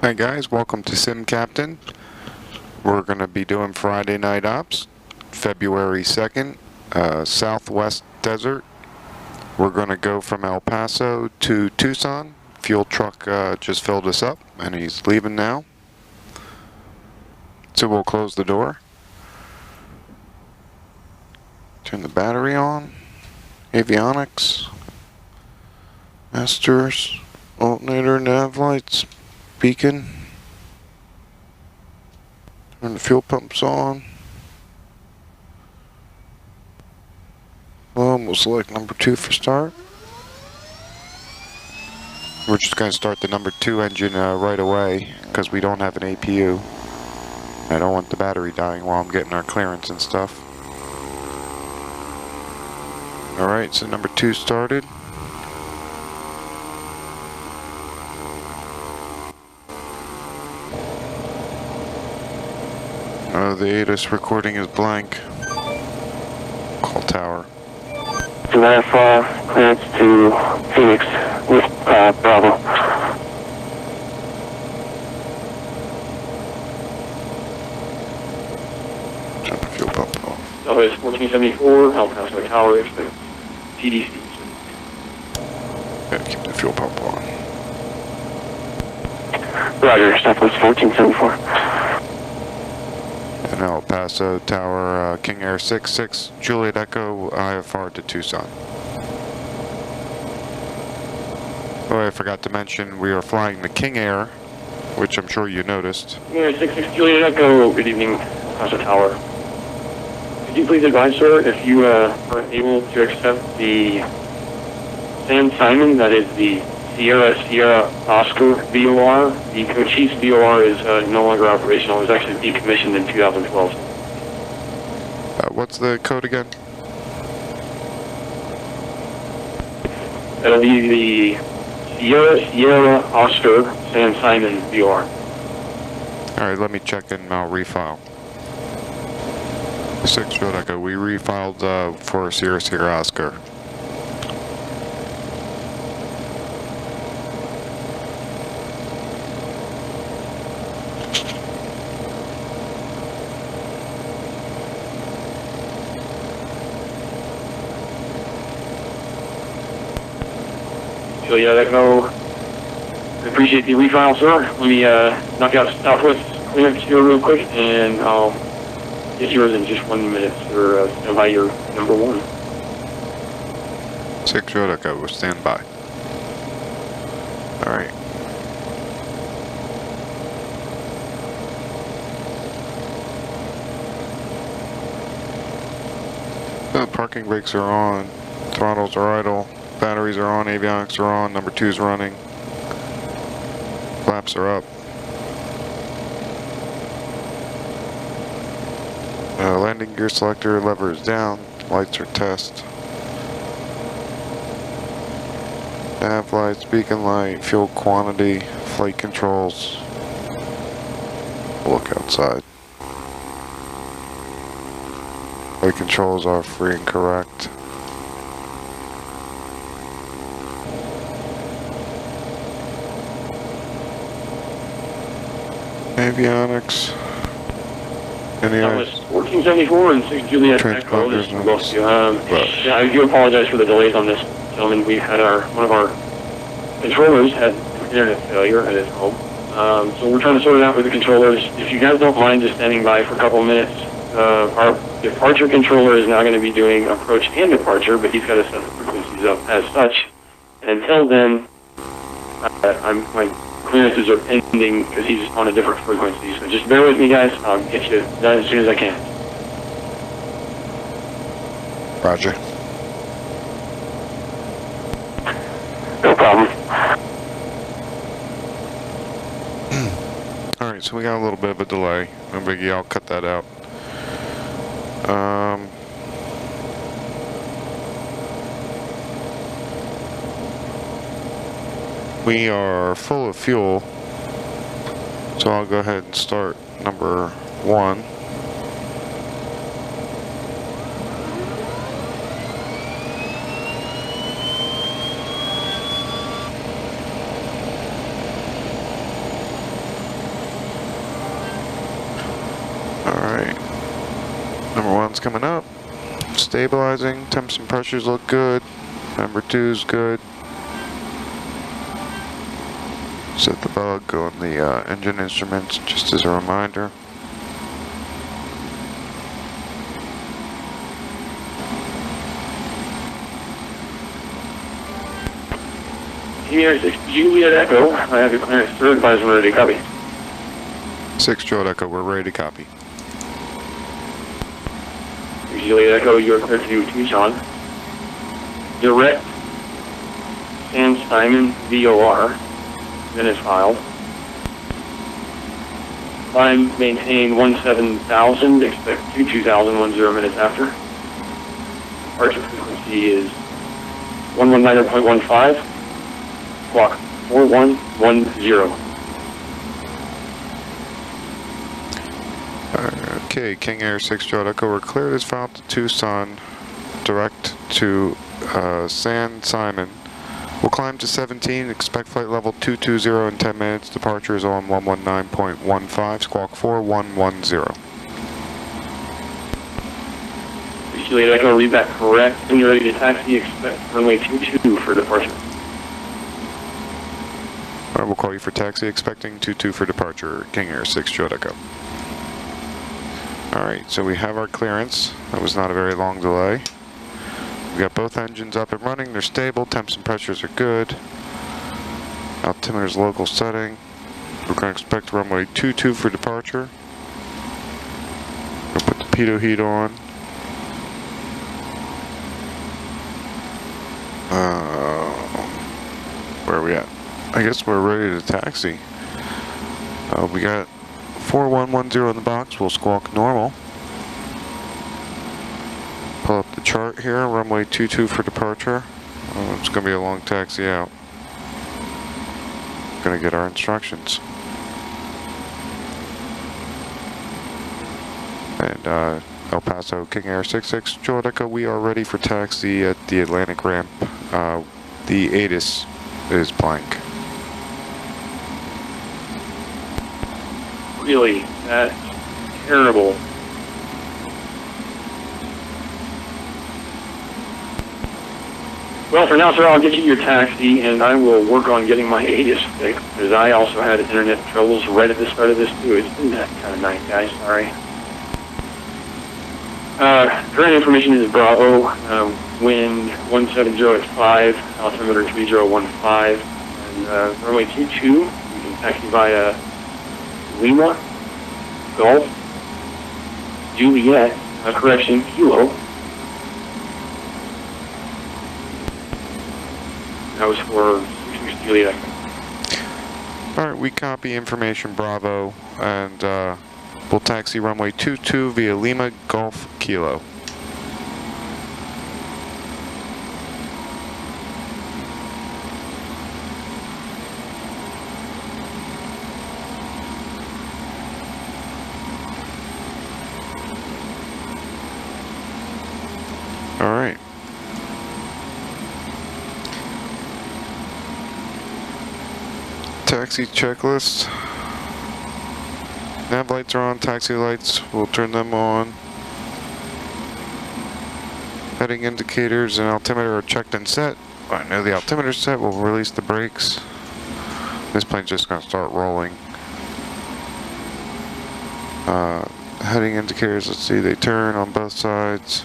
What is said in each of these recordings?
Hi guys, welcome to Sim Captain. We're going to be doing Friday night ops, February 2nd, Southwest Desert. We're going to go from El Paso to Tucson. Fuel truck just filled us up and he's leaving now. So we'll close the door. Turn the battery on. Avionics. Masters. Alternator, nav lights. Beacon. Turn the fuel pumps on. Well, we'll select number 2 for start. We're just going to start the number 2 engine right away because we don't have an APU. I don't want the battery dying while I'm getting our clearance and stuff. Alright, so number 2 started. The ATIS recording is blank. Call tower. Do I have clearance to Phoenix with Bravo? Turn the fuel pump off. Southwest 1474, El Paso Tower, expect TDC. Yeah, keep the fuel pump on. Roger, Southwest 1474. And El Paso Tower, King Air 66, Juliet Echo, IFR to Tucson. Oh, I forgot to mention, we are flying the King Air, which I'm sure you noticed. King Air 66, Juliet Echo, good evening, Paso Tower. Could you please advise, sir, if you are able to accept the San Simon, that is the Sierra Oscar VOR. The Cochise VOR is no longer operational. It was actually decommissioned in 2012. What's the code again? That'll be the Sierra Oscar San Simon VOR. Alright, let me check and I'll refile. 6 Road Echo, we refiled for Sierra Oscar. Juliet Echo, I appreciate the refile, sir. Let me knock out Southwest clearance here real quick, and I'll get yours in just 1 minute for stand by your number 1. 6 Road Echo, we'll stand by. Alright. The parking brakes are on, throttles are idle. Batteries are on, avionics are on, number 2's running. Flaps are up. Landing gear selector, lever is down, lights are test. Nav lights, beacon light, fuel quantity, flight controls. Look outside. Flight controls are free and correct. Avionics. That was 1474 and 6 Juliet Echo. This is both of you. Yeah, I do apologize for the delays on this, gentlemen. We had one of our controllers had internet failure at his home. So we're trying to sort it out with the controllers. If you guys don't mind just standing by for a couple of minutes, our departure controller is now going to be doing approach and departure, but he's got to set the frequencies up as such. And until then, my clearances are ending because he's on a different frequency. So just bear with me, guys. I'll get you done as soon as I can. Roger. No problem. Alright, so we got a little bit of a delay. No biggie, I'll cut that out. We are full of fuel, so I'll go ahead and start number 1. Alright. Number 1's coming up. Stabilizing. Temps and pressures look good. Number 2's good. Set the bug on the engine instruments just as a reminder. Here, 6 Juliet Echo. I have your clearance. Third advisor ready to copy. 6 Juliet Echo, we're ready to copy. 6 Juliet Echo, you're cleared to Tucson. Direct San Simon VOR. Minutes filed. Climb, maintain 17,000, expect 22,000, 10 minutes after. Departure frequency is 119.15, clock 4110. Okay, King Air 6 Juliet Echo, we're cleared as filed to Tucson, direct to San Simon. We'll climb to 17, expect flight level 220 in 10 minutes. Departure is on 119.15, squawk 4110. Juliet Echo, read that correct. When you're ready to taxi, expect runway 22 for departure. Alright, we'll call you for taxi, expecting 22 for departure, King Air 6 Juliet Echo. Alright, so we have our clearance. That was not a very long delay. We've got both engines up and running, they're stable, temps and pressures are good. Altimeter's local setting. We're going to expect runway 22 for departure. We'll put the pitot heat on. Where are we at? I guess we're ready to taxi. We got 4110 in the box, we'll squawk normal. Pull up the chart here, runway 22 for departure. It's going to be a long taxi out. Going to get our instructions. And El Paso, King Air 66, Juliet Echo, we are ready for taxi at the Atlantic ramp. The ATIS is blank. Really, that's terrible. Well, for now, sir, I'll get you your taxi, and I will work on getting my ATIS fixed, because I also had internet troubles right at the start of this, too. It's been that kind of night, guys. Sorry. Current information is Bravo, wind 170 at 5, altimeter 3015, and runway 22. You can taxi via Lima, Golf, Juliet, correction, Kilo. That was for 66 Juliet. Alright, we copy information Bravo, and we'll taxi runway 22 via Lima Golf Kilo. Alright. Taxi checklist. Nav lights are on, taxi lights, we'll turn them on. Heading indicators and altimeter are checked and set. I know the altimeter's set, we'll release the brakes. This plane's just going to start rolling. Heading indicators, let's see, they turn on both sides.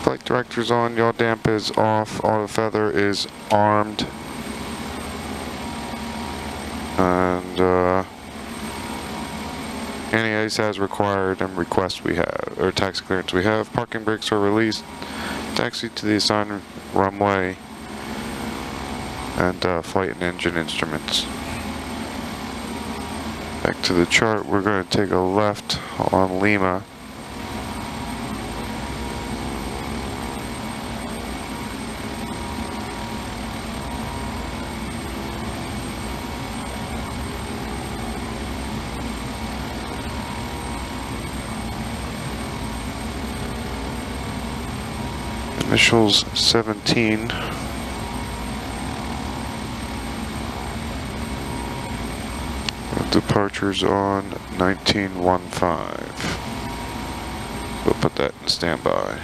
Flight director's on, yaw damp is off, auto feather is armed. And anti-ice as required and request we have, or taxi clearance we have. Parking brakes are released. Taxi to the assigned runway. And flight and engine instruments. Back to the chart, we're going to take a left on Lima. Initials 17. Departures on 1915. We'll put that in standby.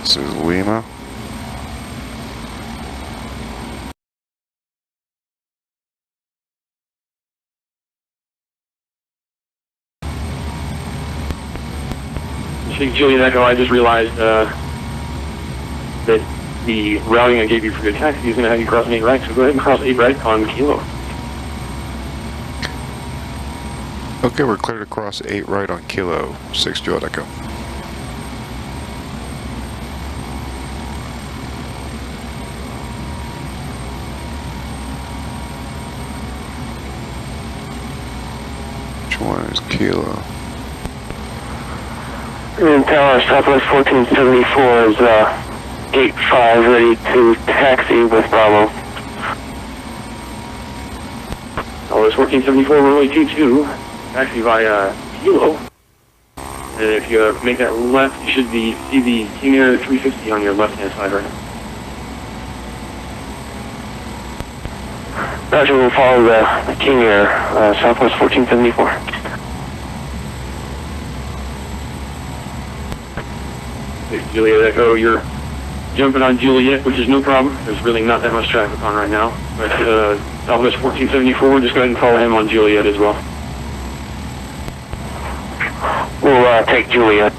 This is Lima. Juliet Echo, I just realized that the routing I gave you for your taxi is going to have you cross an 8 right, so go ahead and cross 8 right on Kilo. Okay, we're clear to cross 8 right on Kilo, 6 Juliet Echo. Which one is Kilo? Tower Southwest 1474 is gate 5 ready to taxi with Bravo. Southwest 1474 runway 22, taxi via Kilo. And if you make that left, you should see the King Air 350 on your left hand side right now. Roger, we'll follow the King Air, Southwest 1474. Juliet Echo, you're jumping on Juliet, which is no problem. There's really not that much traffic on right now. But Southwest 1474, just go ahead and follow him on Juliet as well. We'll take Juliet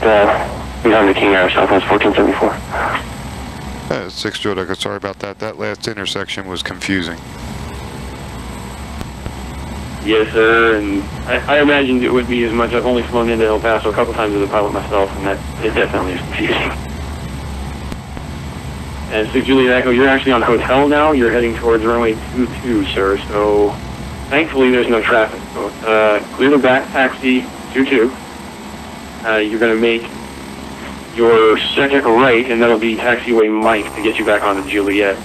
behind the King Air, Southwest 1474. 6 Juliet Echo, sorry about that. That last intersection was confusing. Yes, sir, and I imagined it would be as much. I've only flown into El Paso a couple times as a pilot myself, and it definitely is confusing. And 6 Juliet Echo, you're actually on hotel now. You're heading towards runway 22, sir, so thankfully there's no traffic. So, clear the back taxi 22. You're going to make your second right, and that'll be taxiway Mike to get you back onto Juliet.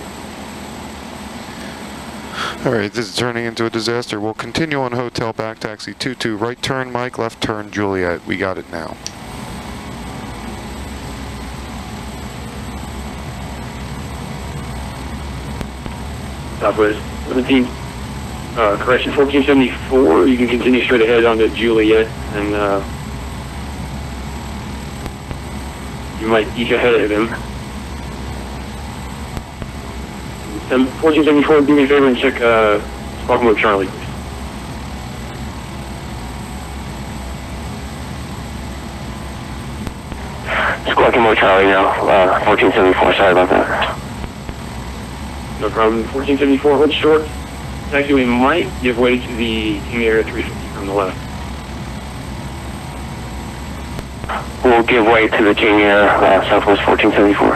Alright, this is turning into a disaster. We'll continue on hotel back taxi 22. Right turn Mike, left turn Juliet. We got it now. Southwest 17, correction 1474. You can continue straight ahead onto Juliet, and you might eke ahead of him. 1474, do me a favor and check spark mode Charlie, please. Squawking mode Charlie now, 1474, sorry about that. No problem, 1474, hold short. Taxiway might give way to the King Air 350 from the left. We'll give way to the King Air, Southwest 1474.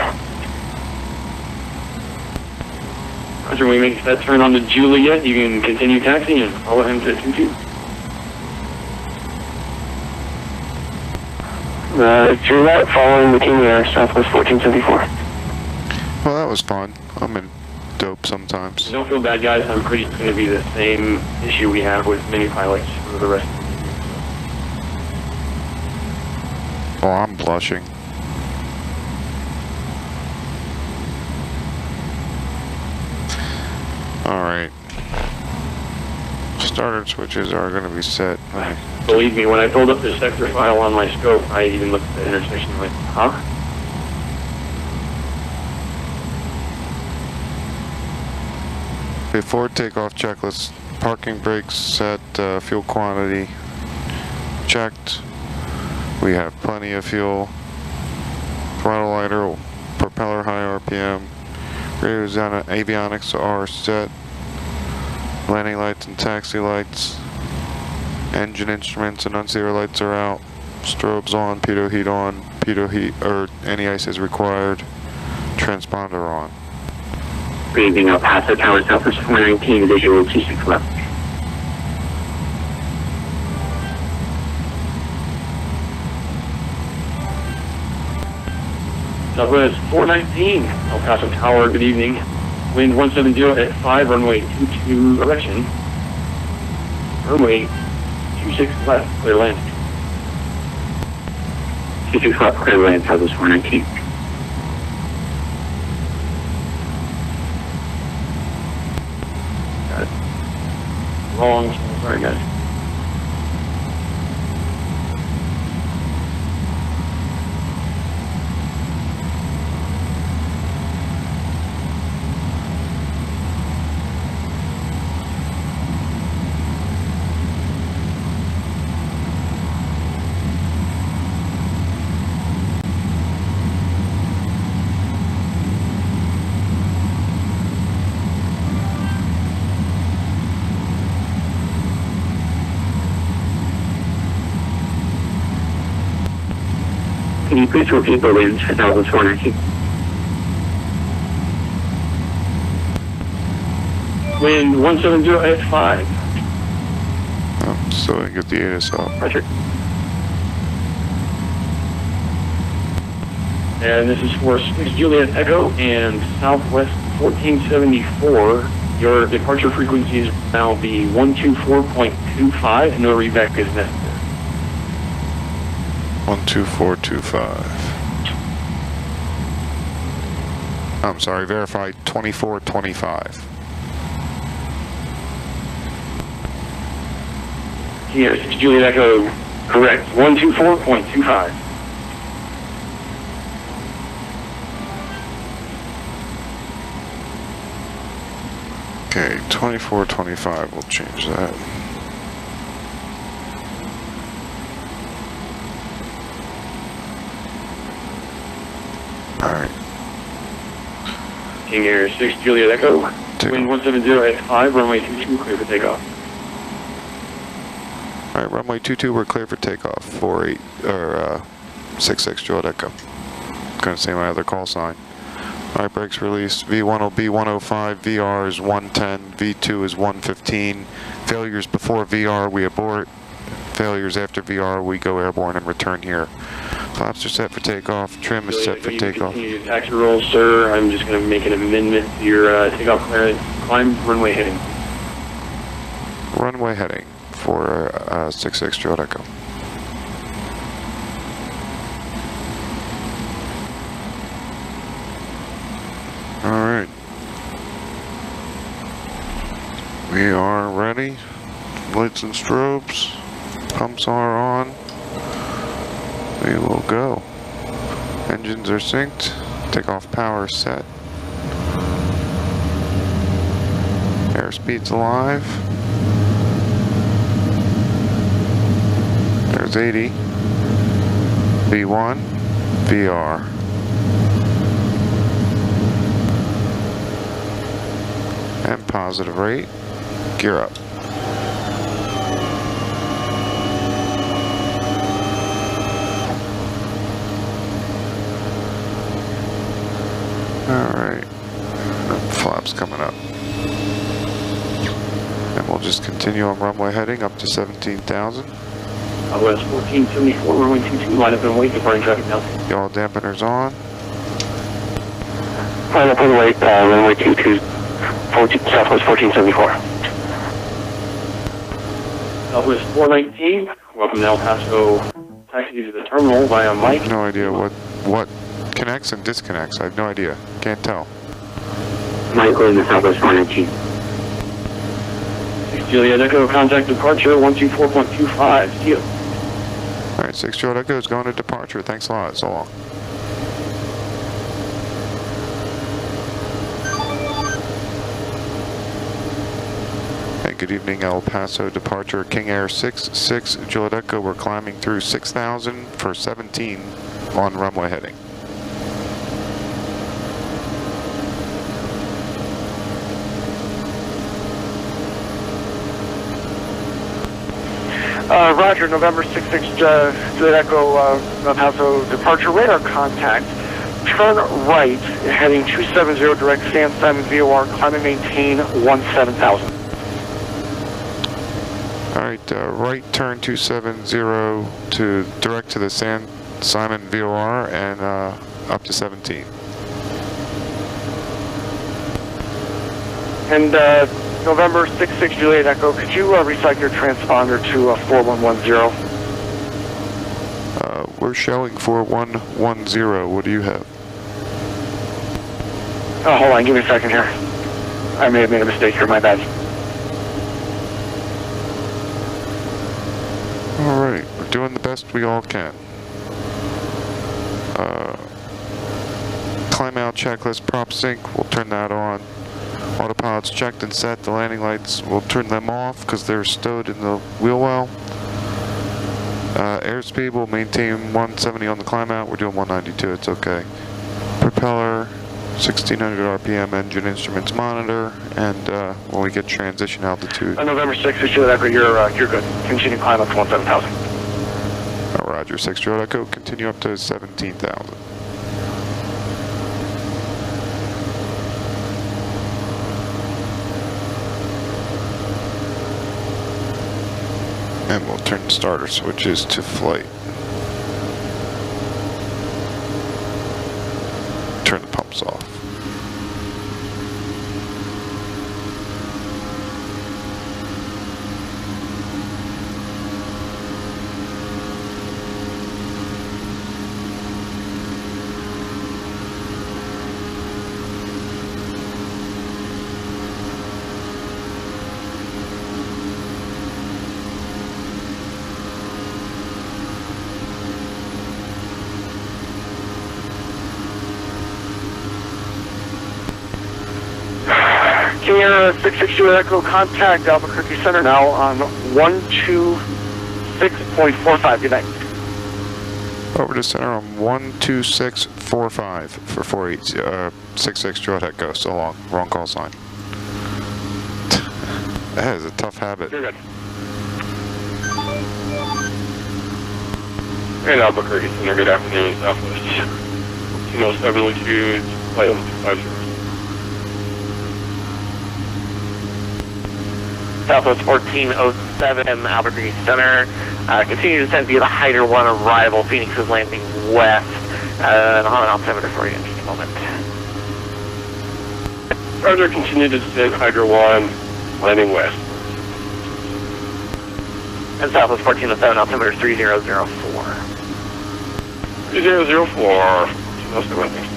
Roger, when we make that turn onto Juliet, you can continue taxiing and follow him to 22. Juliet, following the King Air, Southwest 1474. Well, that was fun. I'm in dope sometimes. Don't feel bad, guys. I'm pretty going to be the same issue we have with many pilots for the rest of the year. Oh, I'm blushing. Alright. Starter switches are going to be set. Believe me, when I pulled up the sector file on my scope, I even looked at the intersection and went, huh? Before takeoff checklist, parking brakes set, fuel quantity checked. We have plenty of fuel. Throttle lighter, propeller high RPM. Radio avionics are set. Landing lights and taxi lights. Engine instruments and annunciator lights are out. Strobes on, pitot heat on, pitot heat, or anti-ice is required. Transponder on. Breathing up Paso Tower Southwest 419, visual 26 left. Southwest 419, El Paso Tower, good evening. Wind 170 at 5, runway 22 direction. Runway 26 left, clear land. 26 left, clear land, Southwest 419. wrong. Sorry, guys. Can you please repeat the wind 1,419? Wind 170 at 5. Oh, so I get the ASL. Roger. And this is for 6 Juliet Echo and Southwest 1474. Your departure frequency is now be 124.25. No reback is necessary. 12425. I'm sorry, verified 2425. Yes, 6 Juliet Echo, correct. 124.25. Okay, 2425, we'll change that. Alright. King Air 6 Juliet Echo, wind 170 at 5, runway 22, clear for takeoff. Alright, runway 22, we're clear for takeoff. 66 Juliet Echo. Gonna say my other call sign. Alright, brakes released. V1 will be 105, VR is 110, V2 is 115. Failures before VR, we abort. Failures after VR, we go airborne and return here. Flaps are set for takeoff. Trim is set for takeoff. Taxi roll, sir. I'm just going to make an amendment to your takeoff clearance. Climb runway heading. Runway heading for 66 Juliet Echo. Alright. We are ready. Lights and strobes. Pumps are on. We will go. Engines are synced. Takeoff power set. Airspeed's alive. There's 80. V1. VR. And positive rate. Gear up. Alright, flaps coming up. And we'll just continue on runway heading up to 17,000. Southwest 1474, runway 22, line up and wait, departing traffic now. Yaw dampeners on. Line up and wait, runway 22, Southwest 1474. Southwest 419, welcome to El Paso. Taxi to the terminal via Mike. No idea what connects and disconnects. I have no idea. Can't tell. Mike going to Southwest 419. 6 Juliet Echo, contact departure 124.25. See you. Alright, 6 Juliet Echo is going to departure. Thanks a lot. So long. Hey, good evening, El Paso departure. King Air 66 Juliet Echo. We're climbing through 6,000 for 17 on runway heading. Roger, November 66 Juliet Echo, El Paso departure radar contact. Turn right, heading 270 direct San Simon VOR, climb and maintain 17,000. Alright, right turn 270 to direct to the San Simon VOR and up to 17. And November 66 Juliet Echo, could you recycle your transponder to 4110? We're showing 4110. What do you have? Oh, hold on, give me a second here. I may have made a mistake here, my bad. doing the best we all can. Climb out checklist, prop sync, we'll turn that on. Autopilot's checked and set. The landing lights, we'll turn them off because they're stowed in the wheel well. Airspeed, we'll maintain 170 on the climb out. We're doing 192, it's okay. Propeller, 1600 RPM, engine instruments monitor, and when we get transition altitude. On November 6th, you're good. Continue climb up to 17,000. Roger, 6 Juliet Echo, continue up to 17,000. And we'll turn the starter switches to flight. Turn the pumps off. Sierra 662 Echo, contact Albuquerque Center now on 126.45. Good night. Over to center on 12645 for 66 Juliet Echo. So long. Wrong call sign. That is a tough habit. You're good. And Albuquerque Center, good afternoon, Southwest. 207 flight level 250. Southwest 1407 Albuquerque Center. Continue to descend via the Hyder 1 arrival. Phoenix is landing west. And I'll have an altimeter for you in just a moment. Roger, continue to descend Hydro 1, landing west. And Southwest 1407 altimeter 3004. 3004, 207.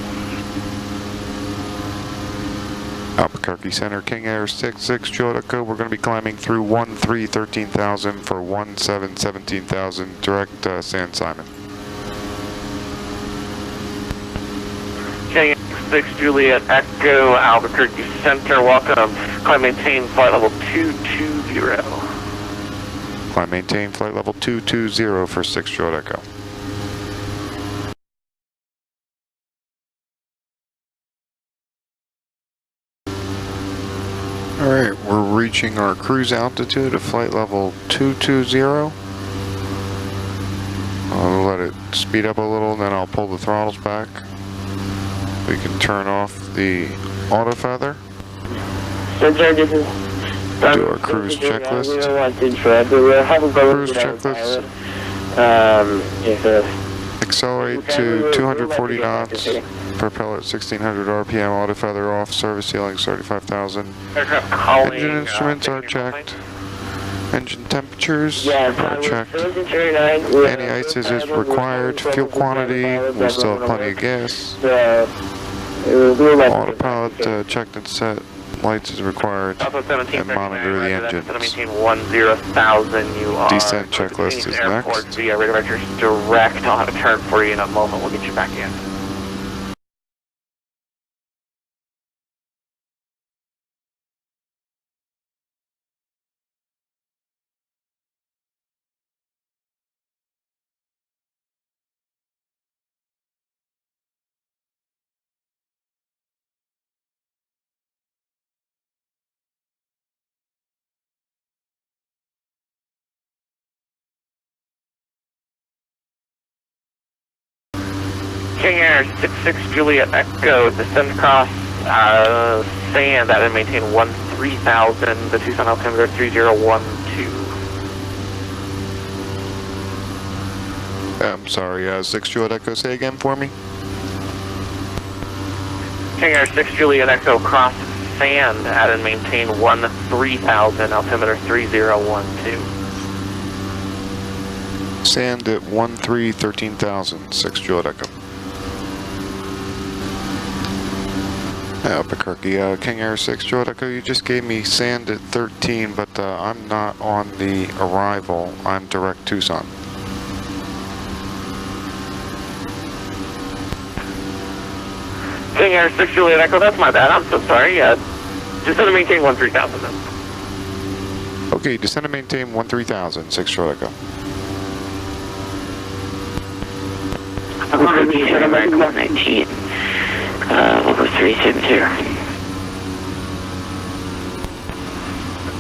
Albuquerque Center, King Air 66 Juliet Echo. We're going to be climbing through 13,000 for 17,000 direct San Simon. King 6 Juliet Echo, Albuquerque Center. Welcome. Climb maintain flight level 220. Climb maintain flight level 220 for 6 Juliet Echo. Alright, we're reaching our cruise altitude of flight level 220. I'll let it speed up a little and then I'll pull the throttles back. We can turn off the auto feather. Do our cruise checklist. Cruise checklist. Accelerate to 240 knots. Propeller at 1600 RPM, auto feather off, service ceilings 35,000. Engine instruments are checked. Engine temperatures are checked. Anti-ices is required. Fuel quantity, we'll still have plenty of gas. Autopilot checked and set. Lights is required. And monitor the engines. Descent checklist is next. Direct. I'll have a turn for you in a moment. We'll get you back in. King Air 66 Juliet Echo, descend across sand at and maintain 13,000, the Tucson altimeter 3012. I'm sorry, 6 Juliet Echo, say again for me? King Air 6 Juliet Echo, cross sand at and maintain 13,000, altimeter 3012. Sand at 13,000, 6 Juliet Echo. Albuquerque, King Air 6 Juliet Echo, you just gave me sand at 13, but I'm not on the arrival, I'm direct Tucson. King Air 6 Juliet Echo, that's my bad, I'm so sorry. Just gonna maintain 13,000 then. Okay, descend and maintain 13,000, 6 Juliet Echo. I'm going to be here American 119, over 370.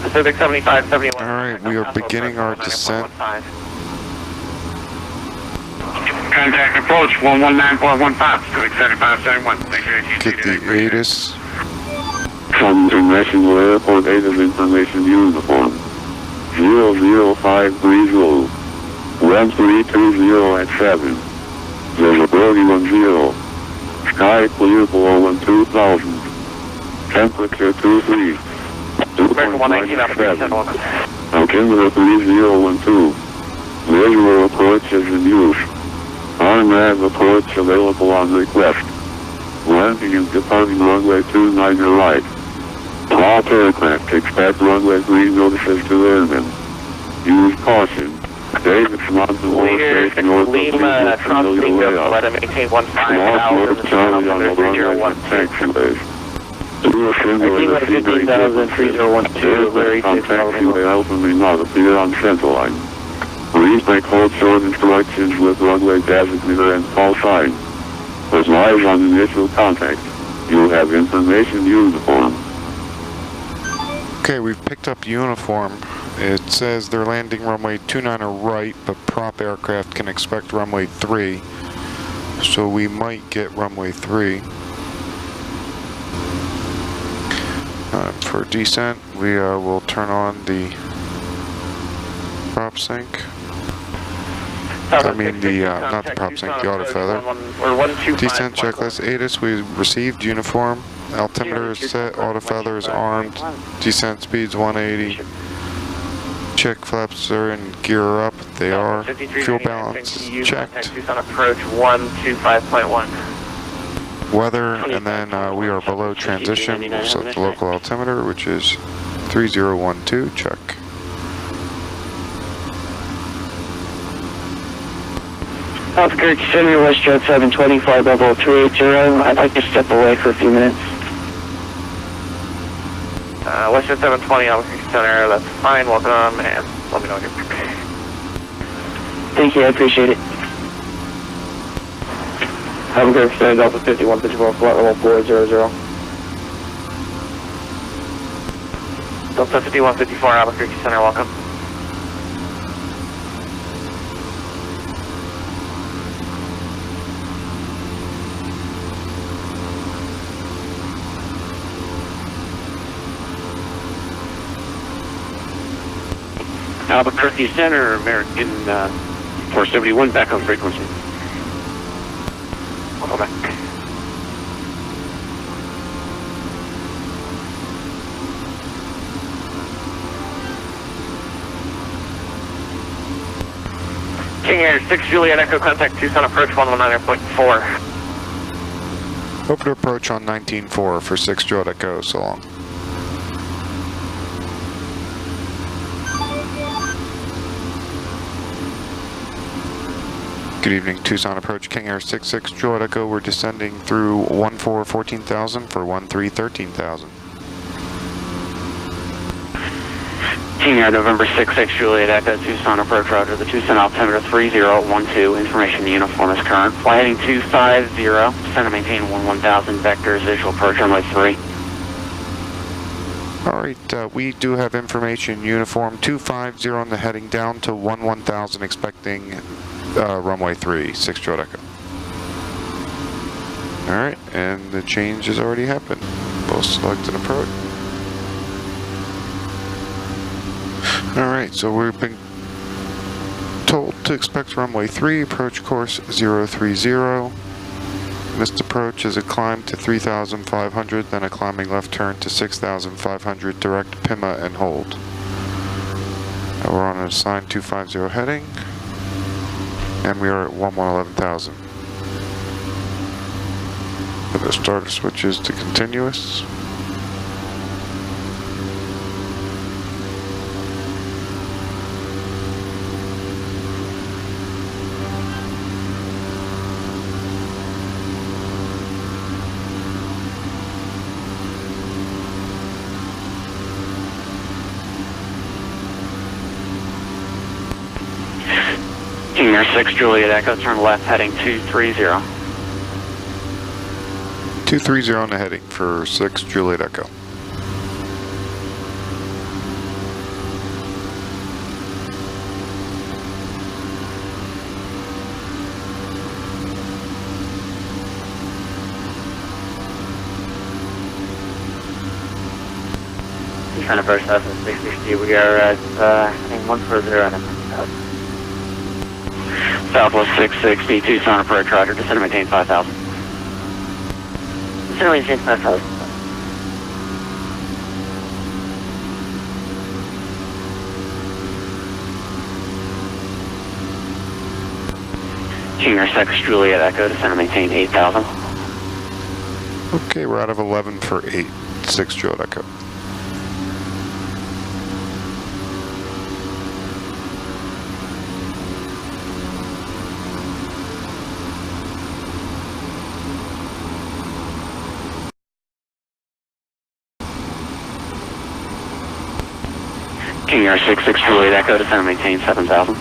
Pacific 75, 71. Alright, we are beginning our descent. Contact approach 119415, Pacific 7571. Get the ATIS. From International Airport ATIS information uniform. 00530. Web 320 at 7. Visibility 10. Sky clear below 12,000. Temperature 23. American 119 out of 37. Altimeter 3012. Visual approach is in use. RNAV approach available on request. Landing and departing runway 29 right. All aircraft expect runway green notices to airmen. Use caution. David Mountain War Safe North of Lima, familiar layout. Let him maintain 15 North of Charlie on the runway taxiways. Do a similar to 15,3012, very taxiway ultimately not appear on center line. Please make hold short instructions with runway designator and call sign. Advise on initial contact. You have information uniform. Okay, we've picked up uniform. It says they're landing runway 29 right, but prop aircraft can expect runway 3. So we might get runway 3. For descent, we will turn on the prop sync. I mean not the prop sync, the auto feather. Descent checklist, ATIS, we received uniform. Altimeter is set, auto feather is armed. Descent speeds 180. Check flaps are in gear up, they are. Fuel balance is checked. Tucson approach 125.1. Weather, and then we are below transition. We'll set the local altimeter, which is 3012, check. Outskirts Center, WestJet 725, level 380. I'd like to step away for a few minutes. WestJet 720, Albuquerque Center, that's fine, welcome, and let me know when you're prepared. Thank you, I appreciate it. Albuquerque Center, Delta 5154, flight level 400. Delta 5154, Albuquerque Center, welcome. Albuquerque Center, American 471, back on frequency. Welcome back. King Air 6 Juliet Echo, contact Tucson approach 119.4. Hope to approach on 19.4 for 6 Juliet Echo, so long. Good evening, Tucson approach, King Air 66 Juliet Echo. We're descending through 14-14,000 for 13-13,000. King Air November 66 Juliet Echo, Tucson approach, roger. The Tucson altimeter 3012, information uniform is current. Fly heading 250, descend and maintain 11,000 vectors, visual approach runway 3. Alright, we do have information uniform 250 on the heading down to 11,000, expecting runway 3, 6 Juliet Echo. Alright, and the change has already happened. Both select and approach. Alright, so we've been told to expect runway 3, approach course 030. Missed approach is a climb to 3,500, then a climbing left turn to 6,500, direct PIMA and hold. We're on an assigned 250 heading, and we are at 11,000. The starter switches to continuous. King Air 6 Juliet Echo, turn left heading 230. 230 on the heading for 6 Juliet Echo. Trying to approach us at 660. We are at heading 140 and Southwest 660, Tucson approach, roger, descend and maintain 5,000. Descend and maintain 5,000. King Air 6 Juliet Echo, descend and maintain 8,000. Okay, we're out of 11 for 8, 6 Juliet Echo. King Air 66 Juliet Echo, descend and maintain 7,000.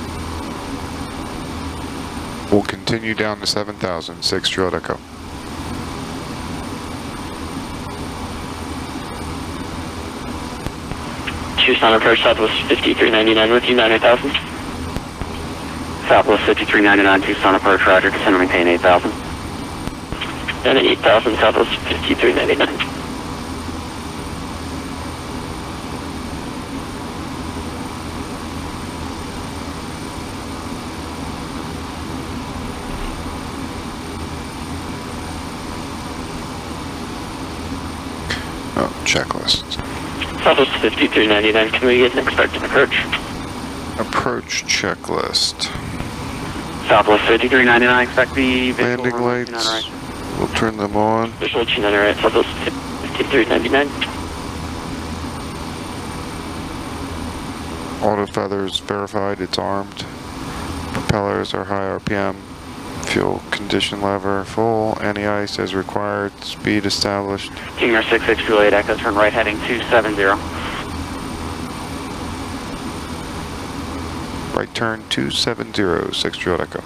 We'll continue down to 7,000, 6 Juliet Echo. Tucson approach Southwest 5399 with you, 9,000. Southwest 5399, Tucson approach, roger, descend and maintain 8,000. And 8,000, Southwest 5399. Oh, checklist. Southwest 5399, can we get an expected approach? Approach checklist. Southwest 5399, expect the visual Landing runway lights. 29 right. We'll turn them on. Visual 29 right, Southwest 5399. Auto feathers verified, it's armed. Propellers are high RPM. Fuel condition lever full. Anti-ice as required. Speed established. King Air 66 Juliet Echo, turn right heading 270. Right turn 270, 6 Juliet Echo.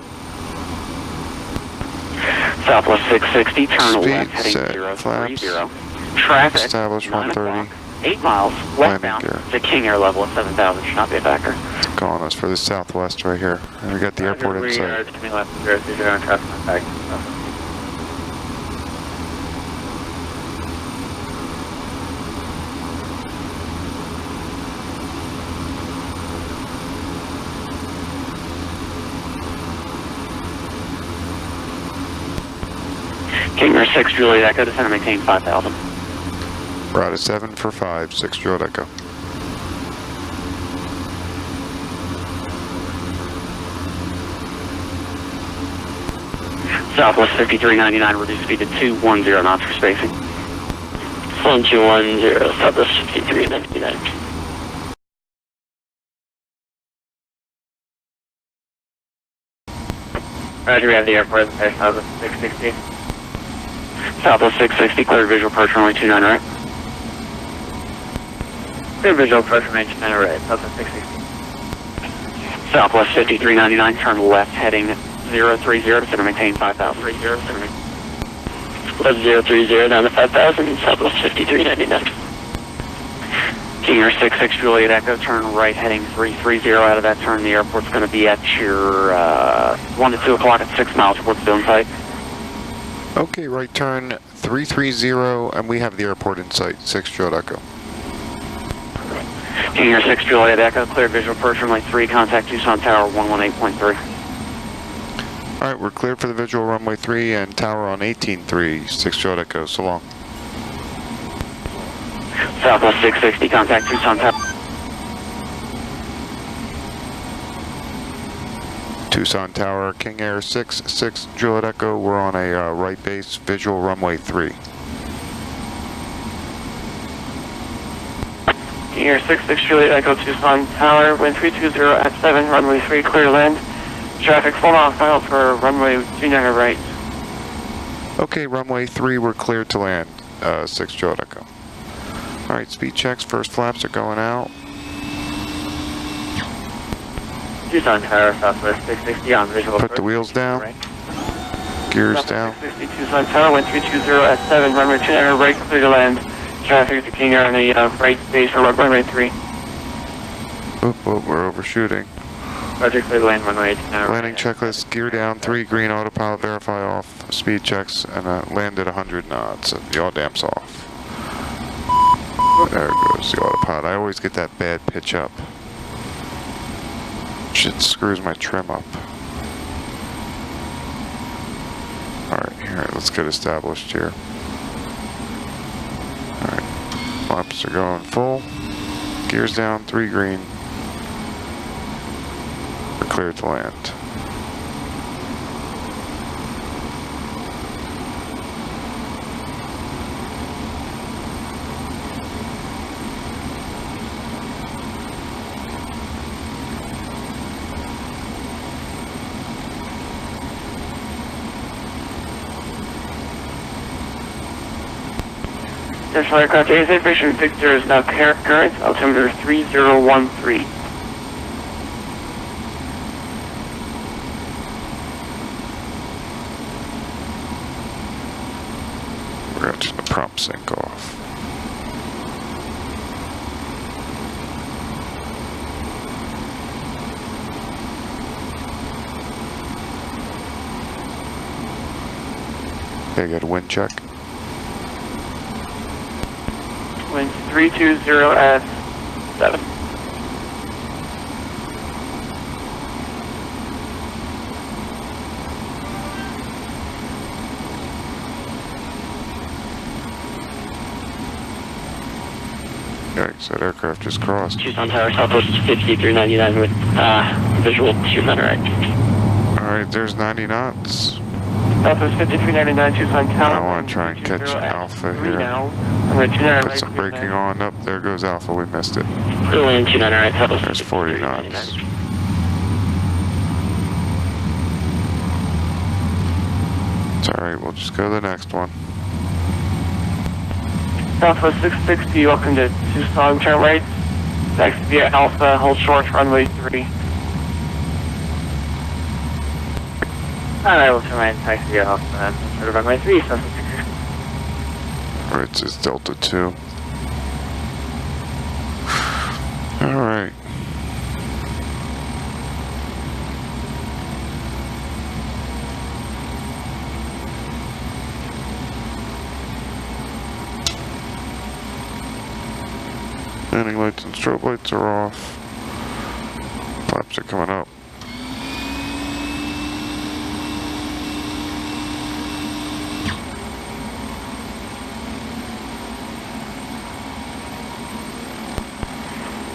Southwest 660, turn Speed left heading set, 030. flaps. Traffic, Established 9 130. o'clock, 8 miles westbound gear. to King Air level at 7,000, should not be a factor. It's calling us for the southwest right here. And we got the airport in sight. Coming left 030 on traffic impact. King Air 6 Juliet Echo, descend and maintain 5,000. We're out of 7 for 5, 6 Juliet Echo. Southwest 5399, reduce speed to 210 knots for spacing. 1210, Southwest 5399. Roger, we have the airport at Southwest 660. Southwest 660, clear visual approach runway 29 right. Clear visual approach runway 29 right, Southwest 660. Southwest 5399, turn left heading 030, descend and maintain 5,000. 30, Left 030 down to 5,000, Southwest 5399. King Air 66 Juliet Echo, turn right heading 330. Out of that turn, the airport's going to be at your 1 to 2 o'clock at 6 miles towards the site. Okay, right turn 330, and we have the airport in sight, 6 Juliet Echo. King Air 6 Juliet Echo, clear visual approach runway 3, contact Tucson Tower 118.3. All right, we're cleared for the visual runway 3 and tower on 18.3, 6 Juliet Echo, so long. Southwest 660, contact Tucson Tower. Tucson Tower, King Air 6 Juliet Echo, we're on a right base, visual runway 3. King Air 66 Juliet Echo, Tucson Tower, wind 320 at 7, runway 3, clear land. Traffic full off final for runway 29 right. Okay, runway 3, we're cleared to land, 6 Juliet Echo. All right, speed checks, first flaps are going out. Tucson Tower, Southwest 660 on visual. Put the wheels down. Right. Gears down. 660 Tucson Tower, 1320 at 7, runway 29 right, clear to land. Traffic to King on the right base for runway 3. Oop, we're overshooting. Roger, clear to land, runway 29. Landing checklist, gear down, 3 green, autopilot, verify off, speed checks, and land at 100 knots. And yaw damp's off. There goes the autopilot. I always get that bad pitch up. Shit screws my trim up. Alright, let's get established here. Alright, flaps are going full. Gears down, 3 green. We're clear to land. National Aircraft ASA, Fisher Victor is now current, altimeter 3013. We're going to turn the prompt sync off. Okay, got a wind check. Wind 320 at 7. Yikes, that aircraft just crossed. Tucson Tower, Southwest 5399 with visual 200 right. Alright, there's 90 knots. Southwest 5399, Tucson Tower. I want to try and catch Alpha here. Now. I'm going to 29 Put right. some braking on. Up there goes Alpha. We missed it. Clear land 29 right. Southwest. There's 40 knots. It's alright, we'll just go to the next one. Southwest 660, welcome to Tucson, turn right. Next via Alpha, hold short, runway 3. Alright, we'll turn right and taxi via Alpha, and turn to runway 3, Southwest 660. Alright, it says Delta 2. Alright. Landing lights and strobe lights are off. Flaps are coming up.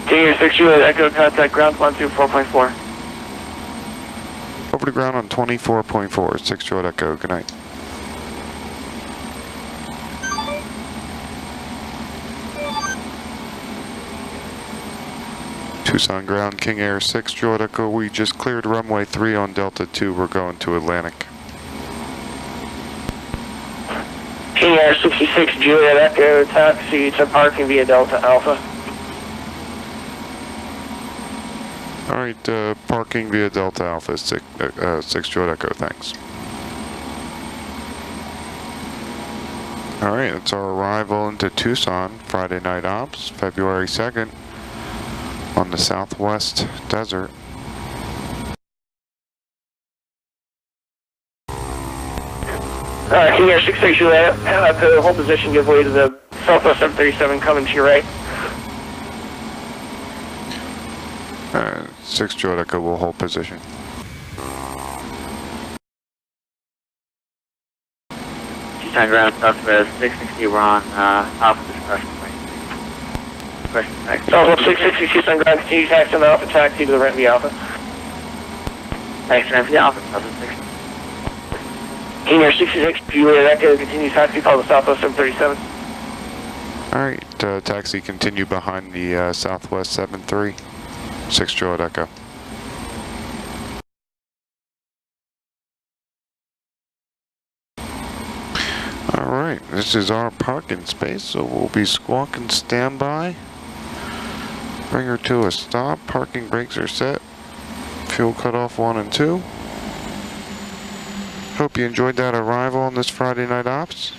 King 6 Juliet Echo, contact ground 124.4. Over to ground on 24.4, 6 Juliet Echo, good night. Tucson ground, King Air 6 Juliet Echo, we just cleared runway 3 on Delta 2, we're going to Atlantic. King Air 66 Juliet Echo, taxi to parking via Delta Alpha. Alright, parking via Delta Alpha, 6 Juliet Echo, thanks. Alright, it's our arrival into Tucson, Friday night ops, February 2nd, on the Southwest Desert. King Air 66 Juliet, the whole position, give way to the Southwest 737 coming to your right. 6 Juliet Echo will hold position. Tucson ground, Southwest 660, we're on Alpha discussion. Southwest 660, Tucson ground, continue taxi on the Alpha, taxi to the right via Alpha. Taxi to the Alpha, Southwest 660. King Air 66, Juliet Echo, continue taxi, call the Southwest 737. Alright, taxi continue behind the Southwest 73, 6 Juliet Echo. Alright, this is our parking space, so we'll be squawking standby. Bring her to a stop, parking brakes are set. Fuel cutoff 1 and 2. Hope you enjoyed that arrival on this Friday night ops.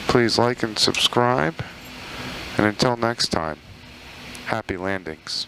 Please like and subscribe. And until next time, happy landings.